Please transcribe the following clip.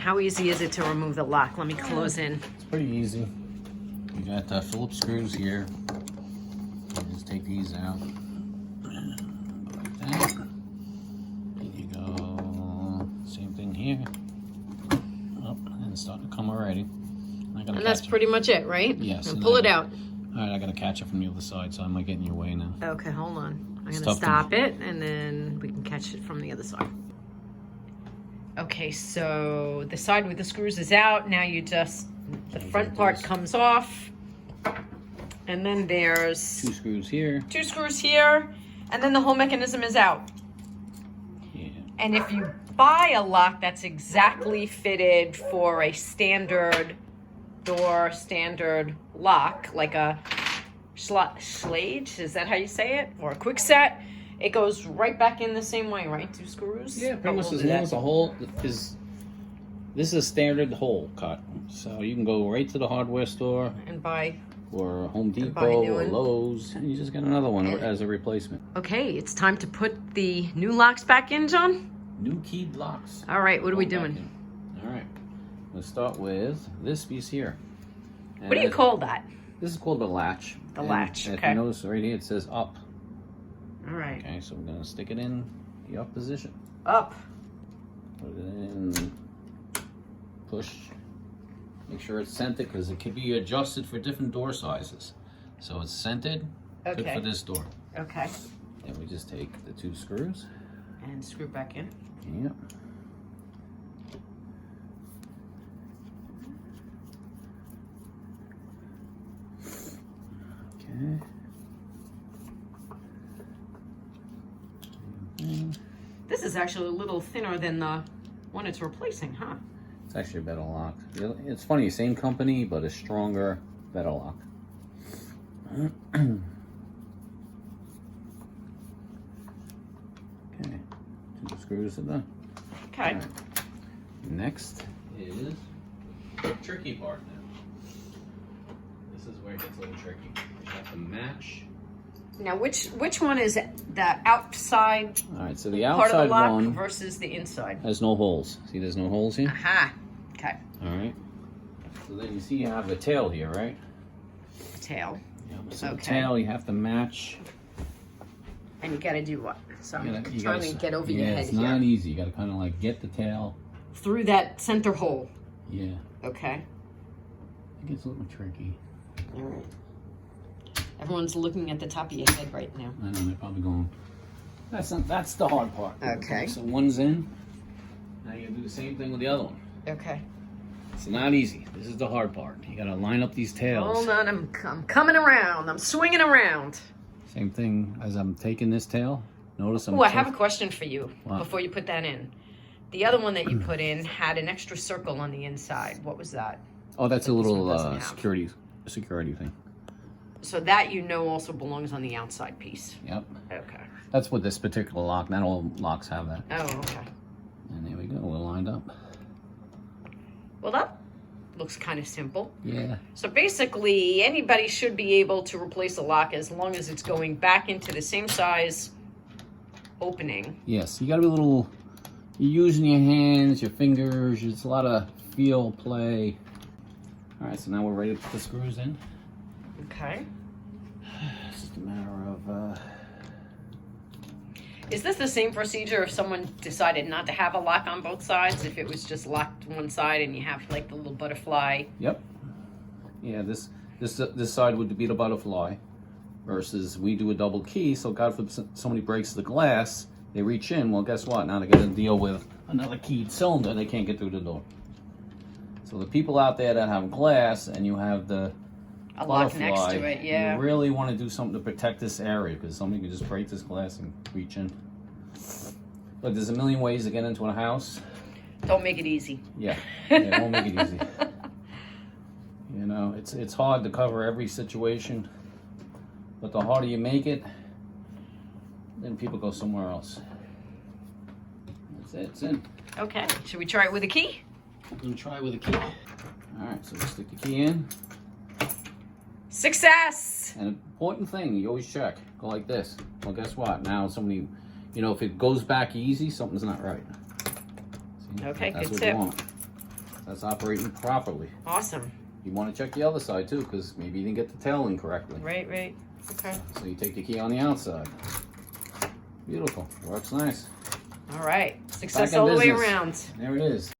how easy is it to remove the lock? Let me close in. It's pretty easy. You got the Phillips screws here. You just take these out. Like that. There you go. Same thing here. Oh, and it's starting to come already. And that's pretty much it, right? Yes. And pull it out. All right, I gotta catch it from the other side, so I might get in your way now. Okay, hold on. I'm gonna stop it, and then we can catch it from the other side. Okay, so the side with the screws is out. Now you just, the front part comes off. And then there's 2 screws here. 2 screws here. And then the whole mechanism is out. Yeah. And if you buy a lock that's exactly fitted for a standard door, standard lock, like a Schlage, is that how you say it? Or a quick set, it goes right back in the same way, right? 2 screws? Yeah, pretty much as long as the hole is, this is a standard hole cut. So you can go right to the hardware store and buy, or Home Depot or Lowe's, and you just get another one as a replacement. Okay, it's time to put the new locks back in, John? New keyed locks. All right, what are we doing? All right, let's start with this piece here. And what do you call that? This is called the latch. The latch, and okay. If you notice right here, it says up. All right. Okay, so we're gonna stick it in the up position. Up. Put it in, push. Make sure it's centered because it can be adjusted for different door sizes. So it's centered, good for this door. Okay. And we just take the 2 screws. And screw back in. Yep. Okay. This is actually a little thinner than the one it's replacing, huh? It's actually a better lock. It's funny, same company, but a stronger, better lock. Okay. 2 screws in there. Okay. Right. Next is the tricky part now. This is where it gets a little tricky. You have to match. Now, which one is the outside All right, so the part of the outside lock one versus the inside? has no holes. See, there's no holes here? Aha. Okay. All right. So then you see you have the tail here, right? Tail. Yeah, so the tail you have to match. And you gotta do what? So You I'm gotta trying to get over your head it's here. not easy. You gotta kind of like get the tail. Through that center hole. Yeah. Okay. It gets a little tricky. All right. Everyone's looking at the top of your head right now. I know, they're probably going, that's the hard part. Okay. So one's in. Now you do the same thing with the other one. Okay. It's not easy. This is the hard part. You gotta line up these tails. Hold on, I'm coming around. I'm swinging around. Same thing as I'm taking this tail. Notice I'm. Oh, I have a question for you What? before you put that in. The other one that you put in had an extra circle on the inside. What was that? Oh, that's a This one little doesn't have. security thing. So that you know also belongs on the outside piece. Yep. Okay. That's what this particular lock. Not all locks have that. Oh, okay. And there we go. We're lined up. Well, that looks kind of simple. Yeah. So basically, anybody should be able to replace a lock as long as it's going back into the same size opening. Yes. You gotta be a little. You're using your hands, your fingers. It's a lot of feel play. All right. So now we're ready to put the screws in. Okay. It's just a matter of. Is this the same procedure if someone decided not to have a lock on both sides? If it was just locked one side and you have like the little butterfly? Yep. Yeah. This side would be the butterfly, versus we do a double key. So God forbid somebody breaks the glass, they reach in. Well, guess what? Now they got to deal with another keyed cylinder. They can't get through the door. So the people out there that have glass and you have the A lock next to it, yeah. You really want to do something to protect this area because somebody could just break this glass and reach in. But there's a million ways to get into a house. Don't make it easy. Yeah, don't make it easy. You know, it's hard to cover every situation, but the harder you make it, then people go somewhere else. That's it, it's in. Okay, should we try it with a key? I'm gonna try with a key. All right, so we stick the key in. Success! And an important thing, you always check. Go like this. Well, guess what? Now somebody, you know, if it goes back easy, something's not right. See? Okay, that's good what you tip. want. That's operating properly. Awesome. You want to check the other side too, because maybe you didn't get the tail in correctly. Right, right. Okay. So you take the key on the outside. Beautiful. Works nice. All right. Back Success in all the way business. around. There it is.